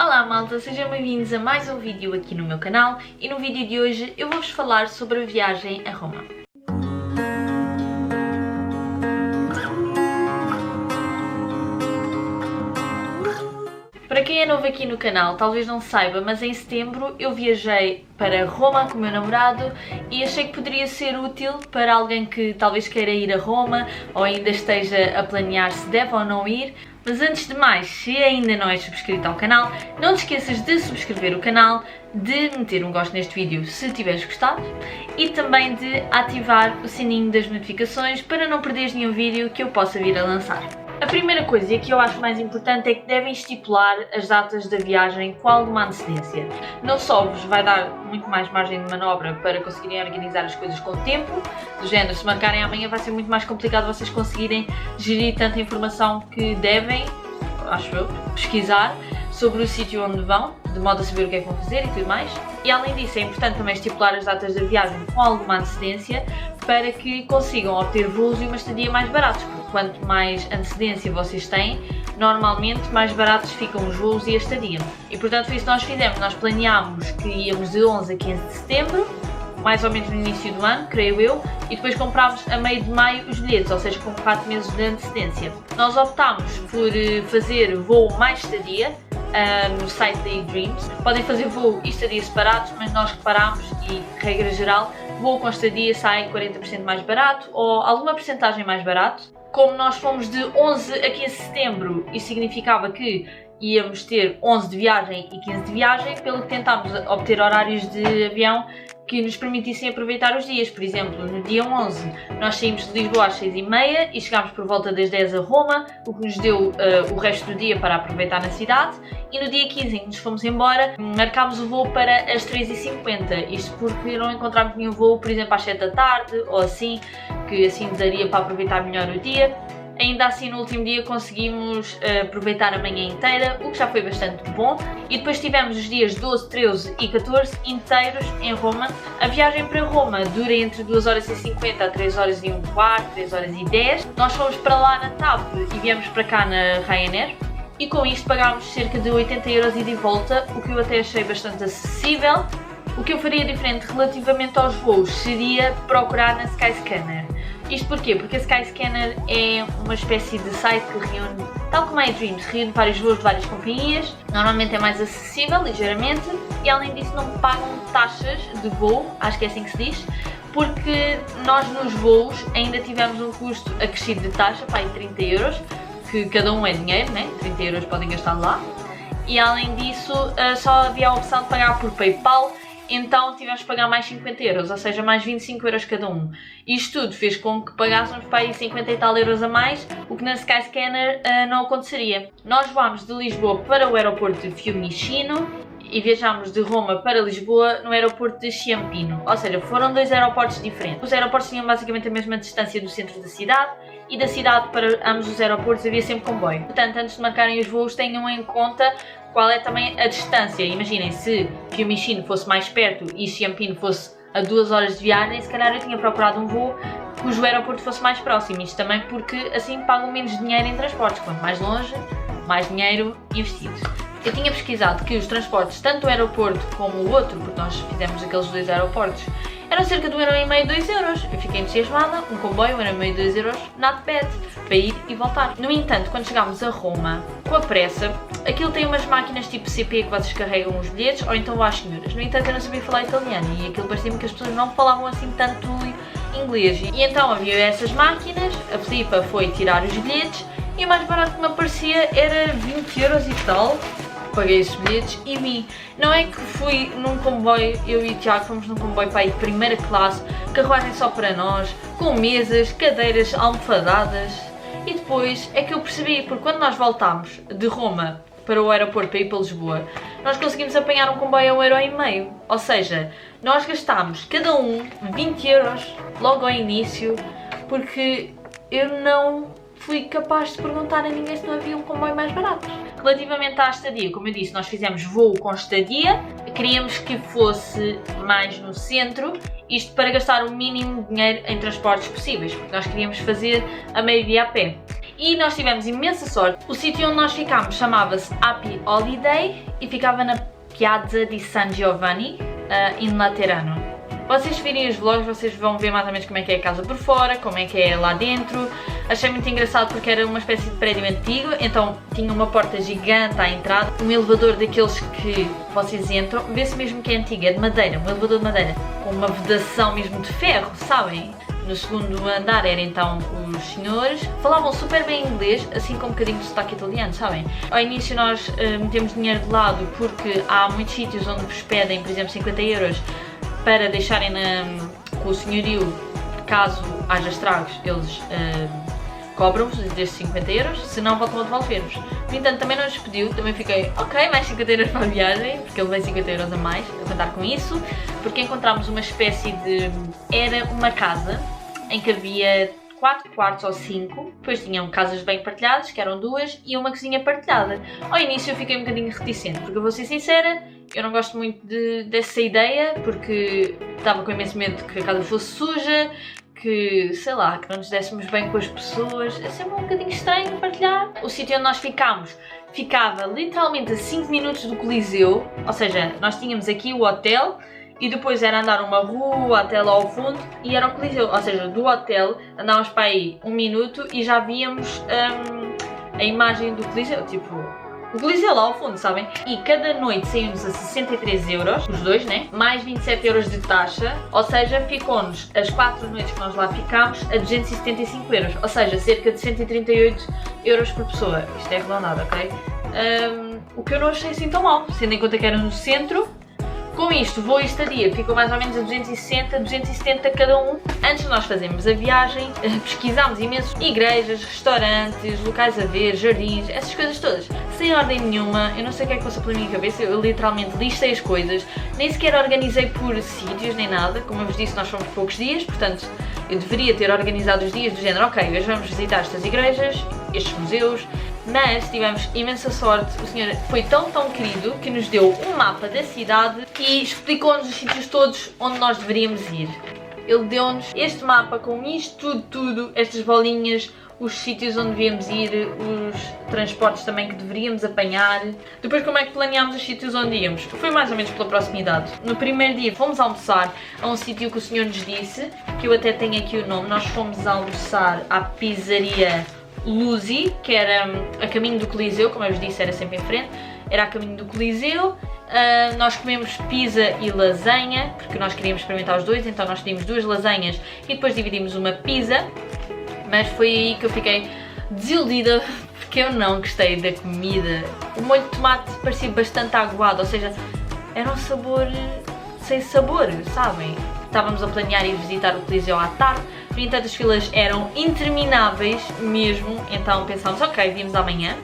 Olá malta, sejam bem-vindos a mais um vídeo aqui no meu canal e no vídeo de hoje eu vou-vos falar sobre a viagem a Roma. Para quem é novo aqui no canal, talvez não saiba, mas em setembro eu viajei para Roma com o meu namorado e achei que poderia ser útil para alguém que talvez queira ir a Roma ou ainda esteja a planear se deve ou não ir. Mas antes de mais, se ainda não és subscrito ao canal, não te esqueças de subscrever o canal, de meter um gosto neste vídeo se tiveres gostado e também de ativar o sininho das notificações para não perderes nenhum vídeo que eu possa vir a lançar. A primeira coisa que eu acho mais importante é que devem estipular as datas da viagem com alguma antecedência. Não só vos vai dar muito mais margem de manobra para conseguirem organizar as coisas com tempo, do género, se marcarem amanhã vai ser muito mais complicado vocês conseguirem gerir tanta informação que devem, acho eu, pesquisar sobre o sítio onde vão, de modo a saber o que é que vão fazer e tudo mais. E além disso é importante também estipular as datas da viagem com alguma antecedência para que consigam obter voos e uma estadia mais baratos, porque quanto mais antecedência vocês têm, normalmente mais baratos ficam os voos e a estadia. E portanto foi isso que nós fizemos, nós planeámos que íamos de 11 a 15 de setembro, mais ou menos no início do ano, creio eu, e depois comprámos a meio de maio os bilhetes, ou seja, com 4 meses de antecedência. Nós optámos por fazer voo mais estadia, no site da eDreams. Podem fazer voo e estadia separados, mas nós reparámos e, regra geral, voo com estadia sai 40% mais barato ou alguma porcentagem mais barato. Como nós fomos de 11 a 15 de setembro, isso significava que íamos ter 11 de viagem e 15 de viagem, pelo que tentámos obter horários de avião que nos permitissem aproveitar os dias. Por exemplo, no dia 11 nós saímos de Lisboa às 6h30 e chegámos por volta das 10 a Roma, o que nos deu o resto do dia para aproveitar na cidade. E no dia 15 em que nos fomos embora, marcámos o voo para as 3h50, isto porque não encontramos nenhum voo, por exemplo, às 7 da tarde ou assim, que assim daria para aproveitar melhor o dia. Ainda assim, no último dia conseguimos aproveitar a manhã inteira, o que já foi bastante bom. E depois tivemos os dias 12, 13 e 14 inteiros em Roma. A viagem para Roma dura entre 2h50 a 3h15, 3h10. Nós fomos para lá na TAP e viemos para cá na Ryanair. E com isto pagámos cerca de 80€ ida e volta, o que eu até achei bastante acessível. O que eu faria diferente relativamente aos voos seria procurar na Skyscanner. Isto porquê? Porque a Skyscanner é uma espécie de site que reúne, tal como a eDreams, reúne vários voos de várias companhias. Normalmente é mais acessível, ligeiramente, e além disso não pagam taxas de voo, acho que é assim que se diz, porque nós nos voos ainda tivemos um custo acrescido de taxa, para aí 30€, que cada um é dinheiro, né? 30€ podem gastar lá. E além disso, só havia a opção de pagar por PayPal, então tivemos que pagar mais 50€, ou seja, mais 25€ cada um. Isto tudo fez com que pagássemos para aí 50 e tal euros a mais, o que na Skyscanner não aconteceria. Nós voámos de Lisboa para o aeroporto de Fiumicino e viajámos de Roma para Lisboa no aeroporto de Ciampino, ou seja, foram dois aeroportos diferentes. Os aeroportos tinham basicamente a mesma distância do centro da cidade e da cidade para ambos os aeroportos havia sempre comboio. Portanto, antes de marcarem os voos, tenham em conta qual é também a distância. Imaginem, se Fiumicino fosse mais perto e Ciampino fosse a 2 horas de viagem, se calhar eu tinha procurado um voo cujo aeroporto fosse mais próximo. Isto também porque assim pagam menos dinheiro em transportes. Quanto mais longe, mais dinheiro investido. Eu tinha pesquisado que os transportes, tanto o aeroporto como o outro, porque nós fizemos aqueles dois aeroportos, eram cerca de 1,5€, 2€. Eu fiquei entusiasmada, um comboio, 1,5€, 2€, not bad, para ir e voltar. No entanto, quando chegámos a Roma, com a pressa, aquilo tem umas máquinas tipo CP que vocês carregam os bilhetes, ou então às senhoras. No entanto, eu não sabia falar italiano e aquilo parecia-me que as pessoas não falavam assim tanto inglês. E então havia essas máquinas, a Filipa foi tirar os bilhetes e o mais barato que me aparecia era 20€ e tal. Paguei esses bilhetes e vim. Não é que fui num comboio, eu e o Tiago fomos num comboio para aí de primeira classe, carruagem só para nós, com mesas, cadeiras almofadadas. E depois é que eu percebi, porque quando nós voltámos de Roma para o aeroporto para ir para Lisboa, nós conseguimos apanhar um comboio a 1,5€. Ou seja, nós gastámos cada um 20€ logo ao início, porque eu não fui capaz de perguntar a ninguém se não havia um comboio mais barato. Relativamente à estadia, como eu disse, nós fizemos voo com estadia, queríamos que fosse mais no centro, isto para gastar o mínimo de dinheiro em transportes possíveis, porque nós queríamos fazer a maioria a pé. E nós tivemos imensa sorte. O sítio onde nós ficámos chamava-se Happy Holiday e ficava na Piazza di San Giovanni, in Laterano. Vocês virem os vlogs, vocês vão ver mais ou menos como é que é a casa por fora, como é que é lá dentro. Achei muito engraçado porque era uma espécie de prédio antigo, então tinha uma porta gigante à entrada, um elevador daqueles que vocês entram, vê-se mesmo que é antigo, é de madeira, um elevador de madeira, com uma vedação mesmo de ferro, sabem? No segundo andar eram então os senhores, falavam super bem inglês, assim com um bocadinho de sotaque italiano, sabem? Ao início nós metemos dinheiro de lado porque há muitos sítios onde vos pedem, por exemplo, 50 euros para deixarem com o senhorio, caso haja estragos, eles cobram-vos destes 50 euros, se não voltam a devolver-vos. No entanto, também não nos pediu, também fiquei, ok, mais 50 euros para a viagem, porque ele veio 50 euros a mais, a contar com isso, porque encontramos uma espécie de... era uma casa em que havia 4 quartos ou 5, depois tinham casas bem partilhadas, que eram 2, e uma cozinha partilhada. Ao início eu fiquei um bocadinho reticente, porque eu vou ser sincera, eu não gosto muito dessa ideia, porque estava com imenso medo que a casa fosse suja, que, sei lá, que não nos dessemos bem com as pessoas. É sempre um bocadinho estranho partilhar. O sítio onde nós ficámos ficava literalmente a 5 minutos do Coliseu, ou seja, nós tínhamos aqui o hotel e depois era andar uma rua até lá ao fundo e era o Coliseu, ou seja, do hotel andávamos para aí 1 minuto e já víamos a imagem do Coliseu, tipo... O Coliseu lá ao fundo, sabem? E cada noite saímos a 63 euros, os dois, né? Mais 27 euros de taxa, ou seja, ficou-nos as 4 noites que nós lá ficámos a 275 euros, ou seja, cerca de 138 euros por pessoa. Isto é arredondado, ok? O que eu não achei assim tão mal, sendo em conta que era no centro. Com isto, voo e estadia ficou mais ou menos a 260, 270 cada um. Antes de nós fazermos a viagem, pesquisámos imenso igrejas, restaurantes, locais a ver, jardins, essas coisas todas. Sem ordem nenhuma, eu não sei o que é que passou pela minha cabeça, eu literalmente listei as coisas, nem sequer organizei por sítios nem nada. Como eu vos disse, nós fomos poucos dias, portanto eu deveria ter organizado os dias do género, ok, hoje vamos visitar estas igrejas, estes museus, mas tivemos imensa sorte. O senhor foi tão querido que nos deu um mapa da cidade e explicou-nos os sítios todos onde nós deveríamos ir. Ele deu-nos este mapa com isto tudo, estas bolinhas, os sítios onde devíamos ir, os transportes também que deveríamos apanhar. Depois, como é que planeámos os sítios onde íamos? Foi mais ou menos pela proximidade. No primeiro dia fomos almoçar a um sítio que o senhor nos disse, que eu até tenho aqui o nome. Nós fomos almoçar à pizzaria Luzi, que era a caminho do Coliseu, como eu vos disse, era sempre em frente, era a caminho do Coliseu. Nós comemos pizza e lasanha, porque nós queríamos experimentar os dois, então nós pedimos 2 lasanhas e depois dividimos uma pizza, mas foi aí que eu fiquei desiludida, porque eu não gostei da comida. O molho de tomate parecia bastante aguado, ou seja, era um sabor sem sabor, sabem? Estávamos a planear ir visitar o Coliseu à tarde, no entanto as filas eram intermináveis mesmo, então pensámos, ok, viemos amanhã.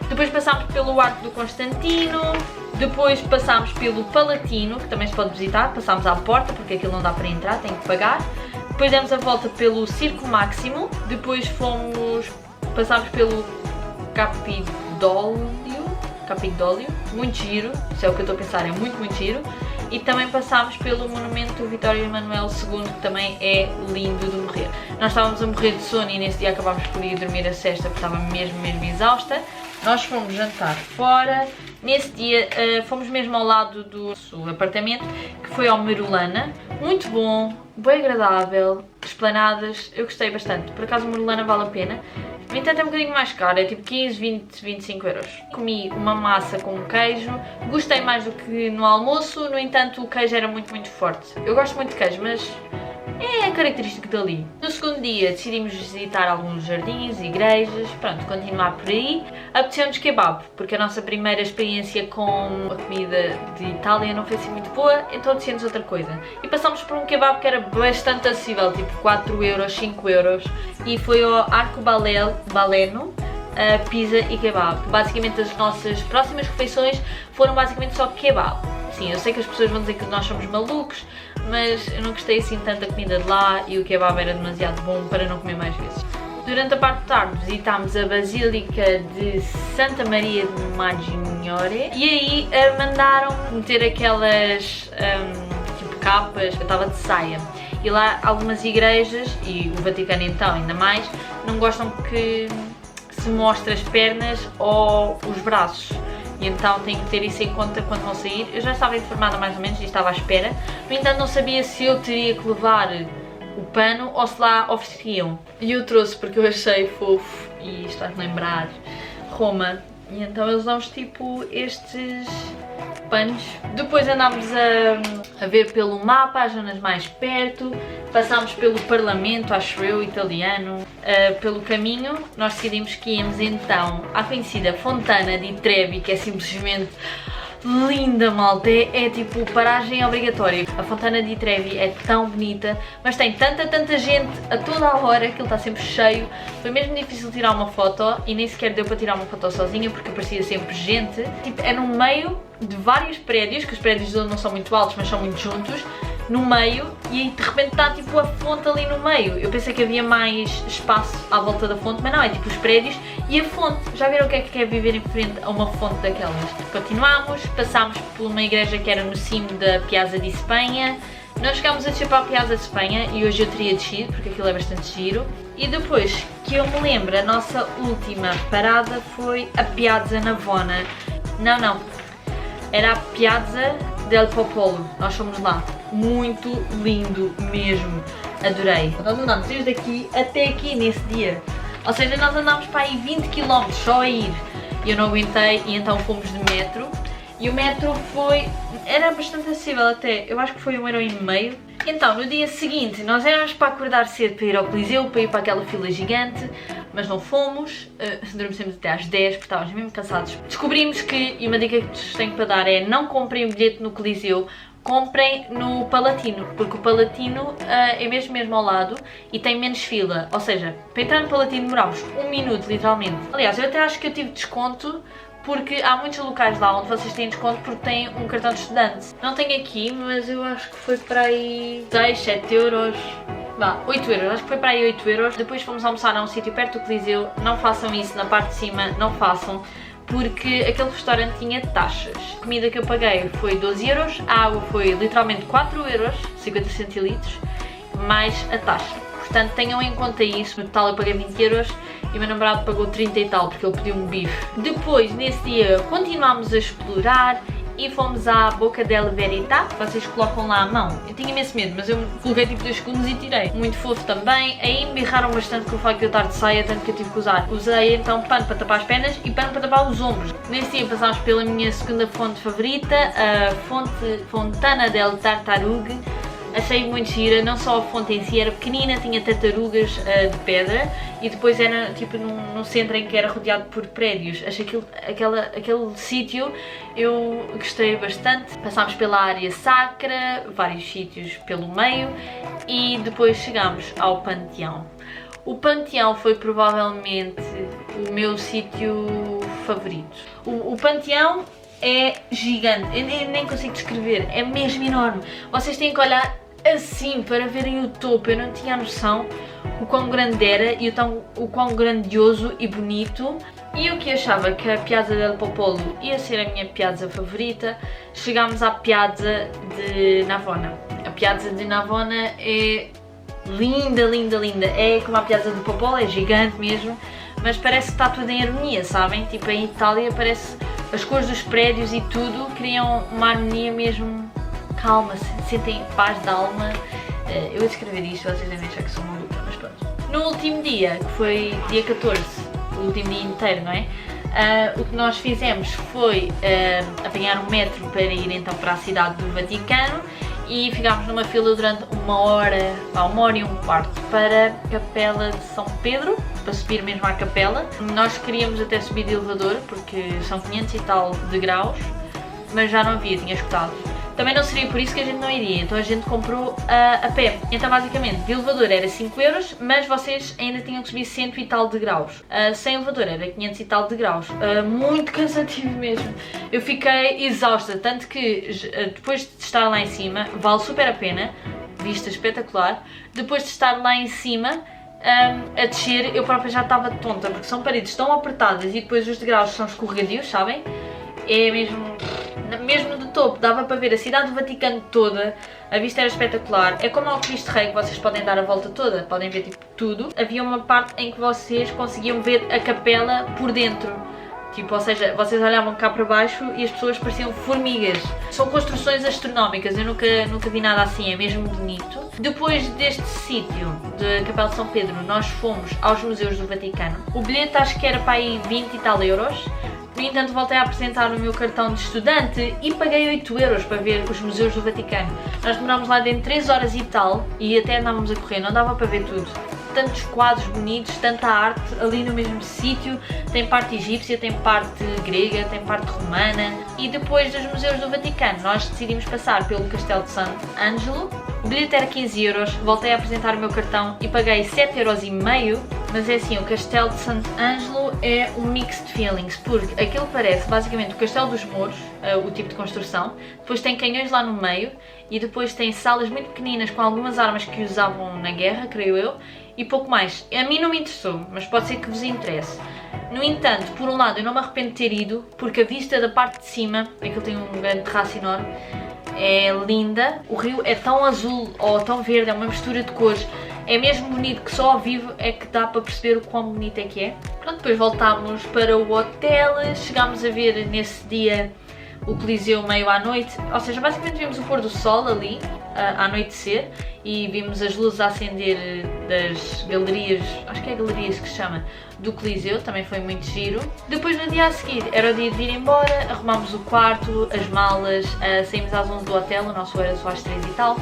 Depois passámos pelo Arco do Constantino, depois passámos pelo Palatino, que também se pode visitar, passámos à porta, porque aquilo não dá para entrar, tem que pagar. Depois demos a volta pelo Circo Máximo, depois passámos pelo Capitólio, muito giro, isso é o que eu estou a pensar, é muito giro. E também passámos pelo Monumento Vitório Emanuel II, que também é lindo de morrer. Nós estávamos a morrer de sono e nesse dia acabámos por ir dormir a sesta, porque estava mesmo exausta. Nós fomos jantar fora. Nesse dia fomos mesmo ao lado do nosso apartamento, que foi ao Merulana. Muito bom, bem agradável, esplanadas, eu gostei bastante. Por acaso o Merulana vale a pena. No entanto é um bocadinho mais caro, é tipo 15, 20, 25 euros. Comi uma massa com queijo, gostei mais do que no almoço, no entanto o queijo era muito forte. Eu gosto muito de queijo, mas é característico dali. No segundo dia decidimos visitar alguns jardins, igrejas, pronto, continuar por aí. Apeteceu-nos kebab, porque a nossa primeira experiência com a comida de Itália não foi assim muito boa, então decidimos outra coisa. E passamos por um kebab que era bastante acessível, tipo 4 euros, 5 euros, e foi ao Arco Baleno, pizza e kebab. Basicamente as nossas próximas refeições foram basicamente só kebab. Sim, eu sei que as pessoas vão dizer que nós somos malucos, mas eu não gostei assim tanto da comida de lá e o kebab era demasiado bom para não comer mais vezes. Durante a parte da tarde visitámos a Basílica de Santa Maria de Maggiore e aí mandaram meter aquelas tipo capas, eu estava de saia. E lá algumas igrejas, e o Vaticano então ainda mais, não gostam que se mostra as pernas ou os braços. E então tenho que ter isso em conta quando vão sair. Eu já estava informada mais ou menos e estava à espera. No entanto, não sabia se eu teria que levar o pano ou se lá ofereciam. E eu trouxe porque eu achei fofo e está a lembrar Roma. E então eles dão-nos tipo estes panos. Depois andámos a ver pelo mapa as zonas mais perto. Passámos pelo Parlamento, acho eu, italiano. Pelo caminho nós decidimos que íamos então à conhecida Fontana di Trevi, que é simplesmente linda, malta, é tipo paragem obrigatória. A Fontana di Trevi é tão bonita, mas tem tanta gente a toda a hora que ele está sempre cheio. Foi mesmo difícil tirar uma foto e nem sequer deu para tirar uma foto sozinha porque aparecia sempre gente. Tipo, é no meio de vários prédios, que os prédios dele não são muito altos, mas são muito juntos, no meio, e aí de repente está tipo a fonte ali no meio. Eu pensei que havia mais espaço à volta da fonte, mas não, é tipo os prédios e a fonte. Já viram o que é viver em frente a uma fonte daquelas? Continuámos, passámos por uma igreja que era no cimo da Piazza di Espanha. Nós chegámos a descer para a Piazza de Espanha e hoje eu teria descido porque aquilo é bastante giro. E depois que eu me lembro, a nossa última parada foi a Piazza Navona. Não, era a Piazza del Popolo. Nós fomos lá. Muito lindo mesmo. Adorei. Nós andámos desde aqui até aqui nesse dia. Ou seja, nós andámos para aí 20 km só a ir. E eu não aguentei e então fomos de metro. E o metro era bastante acessível até. Eu acho que foi 1,5€. Então, no dia seguinte, nós éramos para acordar cedo para ir ao Coliseu, para ir para aquela fila gigante, mas não fomos. Dormimos até às 10 porque estávamos mesmo cansados. Descobrimos que, e uma dica que vos tenho para dar é não comprem o bilhete no Coliseu, comprem no Palatino, porque o Palatino é mesmo ao lado e tem menos fila. Ou seja, para entrar no Palatino demorámos 1 minuto, literalmente. Aliás, eu até acho que eu tive desconto, porque há muitos locais lá onde vocês têm desconto porque têm um cartão de estudante. Não tenho aqui, mas eu acho que foi para aí 6, 7 euros. Vá, 8€, acho que foi para aí 8€. Depois fomos almoçar a um sítio perto do Coliseu. Não façam isso na parte de cima, não façam, porque aquele restaurante tinha taxas. A comida que eu paguei foi 12€, a água foi literalmente 4€, 50 centilitros, mais a taxa. Portanto, tenham em conta isso. No total eu paguei 20€ e o meu namorado pagou 30 e tal, porque ele pediu um bife. Depois, nesse dia, continuámos a explorar e fomos à Boca della Verità. Vocês colocam lá a mão. Eu tinha imenso medo, mas eu coloquei tipo 2 segundos e tirei. Muito fofo também. Aí me erraram bastante com o facto de eu estar de saia, tanto que eu tive que usar. Usei então pano para tapar as pernas e pano para tapar os ombros. Nesse dia passámos pela minha segunda fonte favorita, a Fontana del Tartarugue. Achei muito gira, não só a fonte em si era pequenina, tinha tartarugas de pedra e depois era tipo num centro em que era rodeado por prédios. Achei aquele sítio, eu gostei bastante. Passámos pela área sacra, vários sítios pelo meio e depois chegámos ao Panteão. O Panteão foi provavelmente o meu sítio favorito. O Panteão é gigante, eu nem consigo descrever, é mesmo enorme. Vocês têm que olhar assim para verem o topo. Eu não tinha a noção o quão grande era e o quão grandioso e bonito. E eu que achava que a Piazza del Popolo ia ser a minha piazza favorita, chegámos à Piazza de Navona. A Piazza de Navona é linda, linda, linda. É como a Piazza do Popolo, é gigante mesmo, mas parece que está tudo em harmonia, sabem? Tipo, em Itália parece as cores dos prédios e tudo criam uma harmonia mesmo calma, sentem paz de alma. Eu vou descrever isto, vocês devem achar que sou maluca, mas pronto. No último dia, que foi dia 14, o último dia inteiro, não é? O que nós fizemos foi apanhar um metro para ir então para a cidade do Vaticano e ficámos numa fila durante 1h, 1h15 para a Capela de São Pedro, para subir mesmo à capela. Nós queríamos até subir de elevador porque são 500 e tal degraus, mas já não havia, tinha escutado. Também não seria por isso que a gente não iria, então a gente comprou a pé. Então basicamente de elevador era 5€, mas vocês ainda tinham que subir 100 e tal degraus. Sem elevador era 500 e tal degraus. Muito cansativo mesmo. Eu fiquei exausta, tanto que depois de estar lá em cima, vale super a pena, vista espetacular. Depois de estar lá em cima, a descer, eu própria já estava tonta, porque são paredes tão apertadas e depois os degraus são escorregadios, sabem? É mesmo de topo, dava para ver a cidade do Vaticano toda, a vista era espetacular. É como ao Cristo Rei, que vocês podem dar a volta toda, podem ver tipo tudo, havia uma parte em que vocês conseguiam ver a capela por dentro. Tipo, ou seja, vocês olhavam cá para baixo e as pessoas pareciam formigas. São construções astronómicas, eu nunca vi nada assim, é mesmo bonito. Depois deste sítio, da Capela de São Pedro, nós fomos aos museus do Vaticano. O bilhete acho que era para aí 20 e tal euros. No entanto, voltei a apresentar o meu cartão de estudante e paguei 8 euros para ver os museus do Vaticano. Nós demorámos lá dentro 3 horas e tal e até andávamos a correr, não dava para ver tudo. Tantos quadros bonitos, tanta arte ali no mesmo sítio, tem parte egípcia, tem parte grega, tem parte romana. E depois dos museus do Vaticano, nós decidimos passar pelo Castelo de Sant'Angelo. O bilhete era 15 euros, voltei a apresentar o meu cartão e paguei 7,5 euros. Mas é assim, o Castelo de Sant'Angelo é um mixed feelings, porque aquilo parece basicamente o Castelo dos Mouros, o tipo de construção, depois tem canhões lá no meio e depois tem salas muito pequeninas com algumas armas que usavam na guerra, creio eu, e pouco mais. A mim não me interessou, mas pode ser que vos interesse. No entanto, por um lado eu não me arrependo de ter ido, porque a vista da parte de cima, aquilo tem um grande terraço enorme, é linda. O rio é tão azul ou tão verde, é uma mistura de cores. É mesmo bonito que só ao vivo é que dá para perceber o quão bonito é que é. Pronto, depois voltámos para o hotel, chegámos a ver nesse dia o Coliseu meio à noite, ou seja, basicamente vimos o pôr do sol ali, a anoitecer, e vimos as luzes a acender das galerias, acho que é galerias que se chama, do Coliseu, também foi muito giro. Depois no dia a seguir era o dia de ir embora, arrumámos o quarto, as malas, saímos às 11 do hotel, o nosso era só às 3 e tal,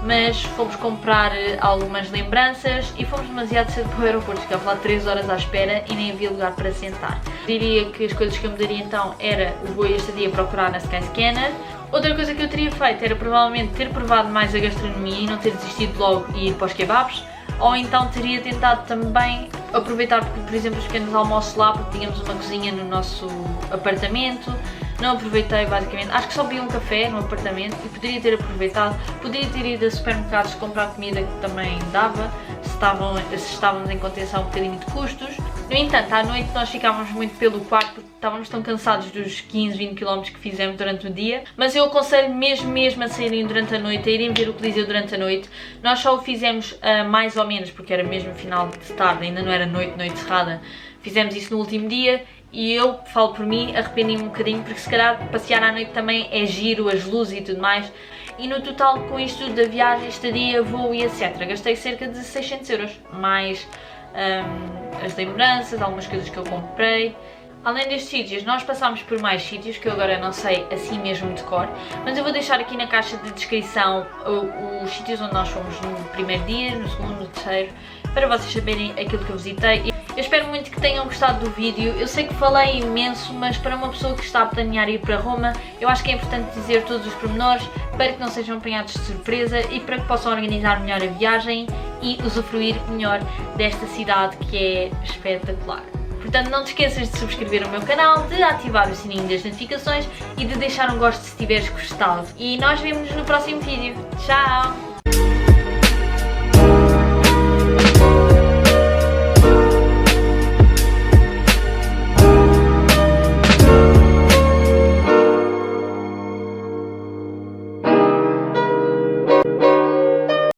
mas fomos comprar algumas lembranças e fomos demasiado cedo para o aeroporto, ficámos lá 3 horas à espera e nem havia lugar para sentar. Diria que as coisas que eu mudaria então era o voo este dia procurar na Skyscanner. Outra coisa que eu teria feito era provavelmente ter provado mais a gastronomia e não ter desistido logo e ir para os kebabs, ou então teria tentado também aproveitar, por exemplo, os pequenos almoços lá, porque tínhamos uma cozinha no nosso apartamento. Não aproveitei basicamente, acho que só bebi um café no apartamento e poderia ter aproveitado, poderia ter ido a supermercados comprar comida que também dava, se estávamos em contenção um bocadinho de custos. No entanto, à noite nós ficávamos muito pelo quarto porque estávamos tão cansados dos 15, 20 km que fizemos durante o dia, mas eu aconselho mesmo a saírem durante a noite, a irem ver o Coliseu durante a noite. Nós só o fizemos mais ou menos, porque era mesmo final de tarde, ainda não era noite cerrada, fizemos isso no último dia. E eu, falo por mim, arrependi-me um bocadinho porque se calhar passear à noite também é giro, as luzes e tudo mais. E no total com isto da viagem, estadia, voo e etc. Gastei cerca de 600 euros, mais as lembranças, algumas coisas que eu comprei. Além destes sítios, nós passámos por mais sítios que eu agora não sei assim mesmo de cor, mas eu vou deixar aqui na caixa de descrição os sítios onde nós fomos no primeiro dia, no segundo, no terceiro, para vocês saberem aquilo que eu visitei. Eu espero muito que tenham gostado do vídeo. Eu sei que falei imenso, mas para uma pessoa que está a planear ir para Roma, eu acho que é importante dizer todos os pormenores para que não sejam apanhados de surpresa e para que possam organizar melhor a viagem e usufruir melhor desta cidade que é espetacular. Portanto, não te esqueças de subscrever o meu canal, de ativar o sininho das notificações e de deixar um gosto se tiveres gostado. E nós vemos-nos no próximo vídeo. Tchau!